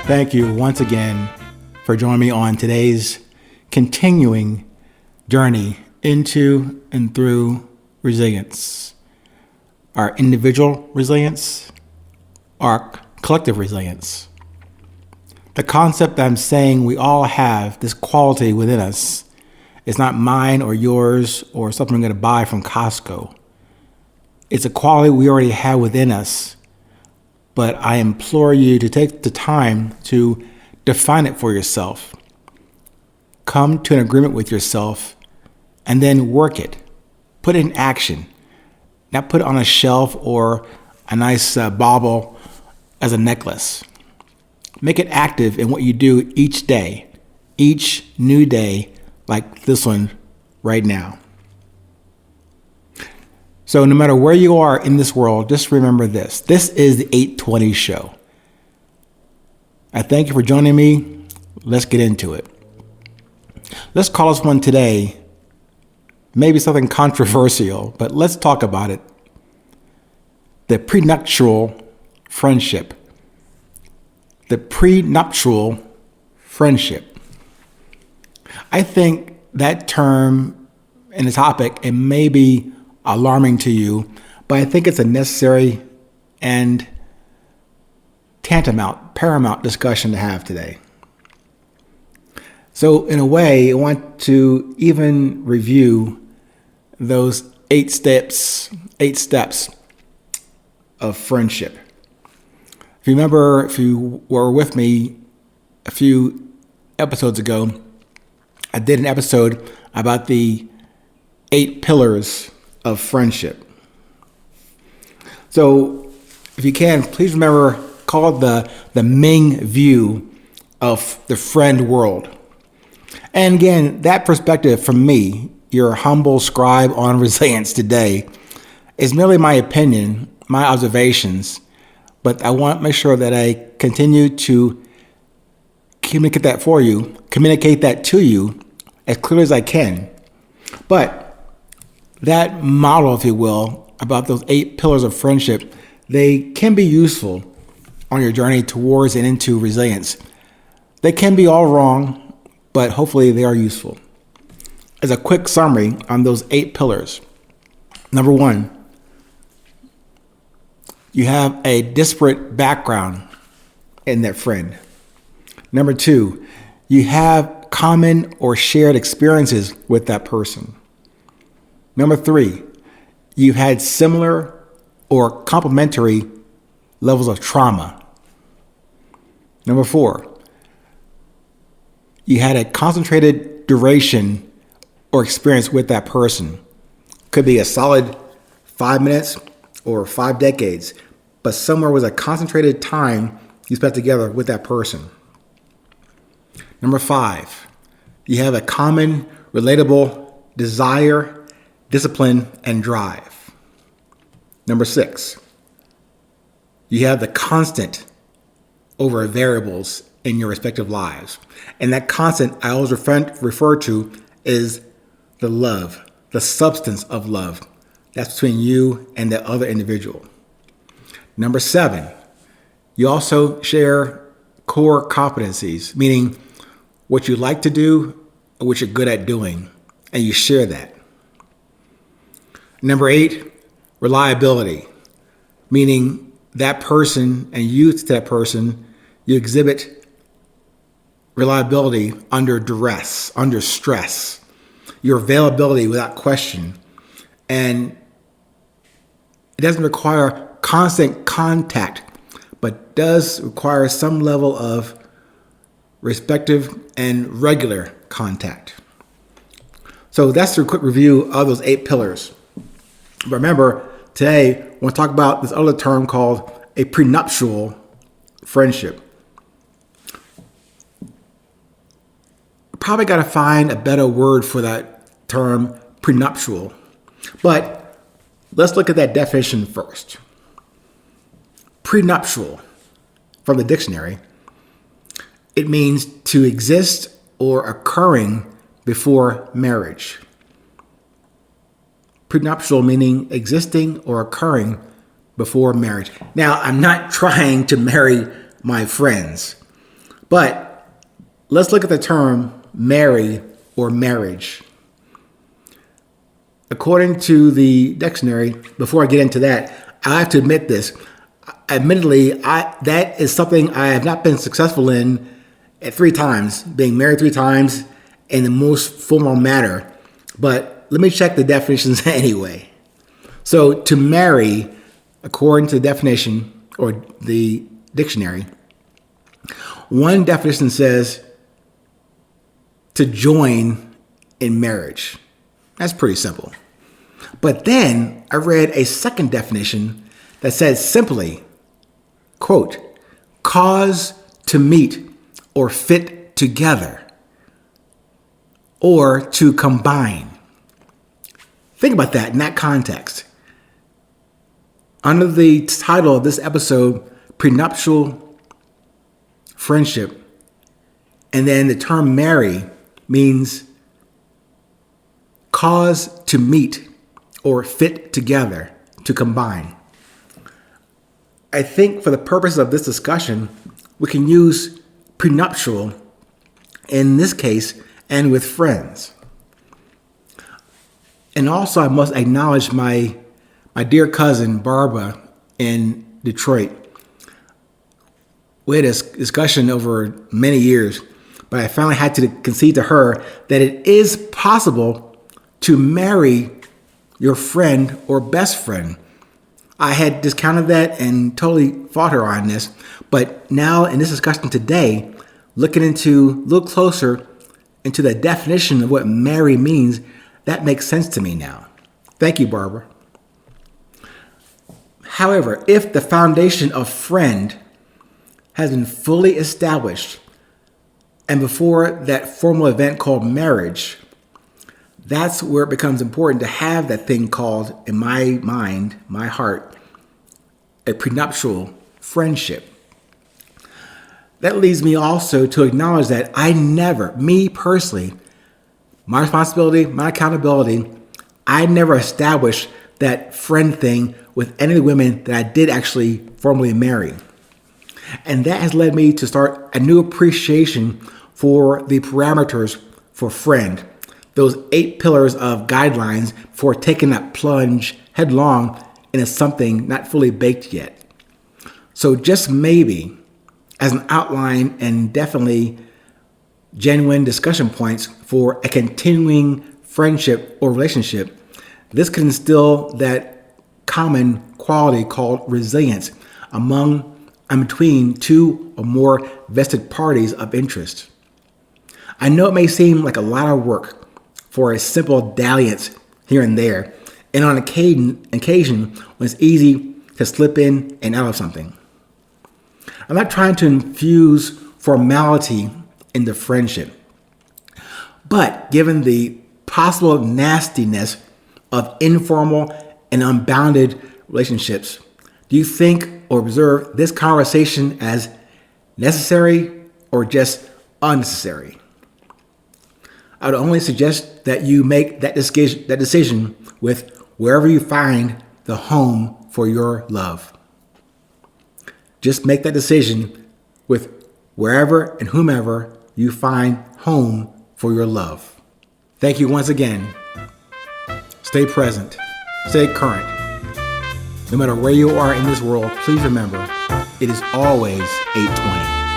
Thank you once again for joining me on today's continuing journey into and through resilience. Our individual resilience, our collective resilience. The concept that I'm saying we all have, this quality within us, is not mine or yours or something I'm going to buy from Costco. It's a quality we already have within us, but I implore you to take the time to define it for yourself. Come to an agreement with yourself and then work it. Put it in action. Not put it on a shelf or a nice bauble as a necklace. Make it active in what you do each day, each new day, like this one right now. So no matter where you are in this world, just remember this. This is the 820 show. I thank you for joining me. Let's get into it. Let's call this one today, maybe something controversial, but let's talk about it. The prenuptial friendship. The prenuptial friendship. I think that term and the topic, it may be alarming to you, but I think it's a necessary and paramount discussion to have today. So in a way, I want to even review those eight steps of friendship. If you remember, if you were with me a few episodes ago, I did an episode about the 8 pillars of friendship. So if you can, please remember, call it the Ming view of the friend world. And again, that perspective from me, your humble scribe on resilience today, is merely my opinion, my observations, but I want to make sure that I continue to communicate that to you as clearly as I can. But that model, if you will, about those 8 pillars of friendship, they can be useful on your journey towards and into resilience. They can be all wrong, but hopefully they are useful. As a quick summary on those 8 pillars. Number 1, you have a disparate background in that friend. Number 2, you have common or shared experiences with that person. Number 3, you've had similar or complementary levels of trauma. Number 4, you had a concentrated duration or experience with that person. Could be a solid 5 minutes or 5 decades, but somewhere was a concentrated time you spent together with that person. Number 5, you have a common, relatable desire, discipline, and drive. Number 6, you have the constant over variables in your respective lives. And that constant I always refer to is the love, the substance of love. That's between you and the other individual. Number 7, you also share core competencies, meaning what you like to do or what you're good at doing, and you share that. Number 8, reliability, meaning that person and you to that person, you exhibit reliability under duress, under stress, your availability without question. And it doesn't require constant contact, but does require some level of respective and regular contact. So that's a quick review of those 8 pillars. But remember, today, I want to talk about this other term called a prenuptial friendship. Probably got to find a better word for that term, prenuptial. But let's look at that definition first. Prenuptial, from the dictionary, it means to exist or occurring before marriage. Prenuptial meaning existing or occurring before marriage. Now, I'm not trying to marry my friends. But let's look at the term marry or marriage. According to the dictionary, before I get into that, I have to admit this. Admittedly, that is something I have not been successful in at 3 times, being married 3 times in the most formal manner. But let me check the definitions anyway. So to marry, according to the definition or the dictionary, one definition says to join in marriage. That's pretty simple. But then I read a second definition that says simply, quote, cause to meet or fit together or to combine. Think about that in that context. Under the title of this episode, Prenuptial Friendship, and then the term marry means cause to meet or fit together, to combine. I think for the purpose of this discussion, we can use prenuptial in this case and with friends. And also I must acknowledge my dear cousin, Barbara, in Detroit. We had a discussion over many years, but I finally had to concede to her that it is possible to marry your friend or best friend. I had discounted that and totally fought her on this, but now in this discussion today, looking into a little closer into the definition of what marry means, that makes sense to me now. Thank you, Barbara. However, if the foundation of friend has been fully established, and before that formal event called marriage, that's where it becomes important to have that thing called, in my mind, my heart, a prenuptial friendship. That leads me also to acknowledge that I never, me personally, my responsibility, my accountability, I never established that friend thing with any of the women that I did actually formally marry. And that has led me to start a new appreciation for the parameters for friend, those 8 pillars of guidelines for taking that plunge headlong into something not fully baked yet. So just maybe, as an outline and definitely genuine discussion points for a continuing friendship or relationship, this can instill that common quality called resilience among and between 2 or more vested parties of interest. I know it may seem like a lot of work for a simple dalliance here and there, and on occasion when it's easy to slip in and out of something. I'm not trying to infuse formality into friendship, but given the possible nastiness of informal and unbounded relationships, do you think or observe this conversation as necessary or just unnecessary? I would only suggest that you make that decision with wherever you find the home for your love. Just make that decision with wherever and whomever you find home for your love. Thank you once again. Stay present. Stay current. No matter where you are in this world, please remember, it is always 8:20.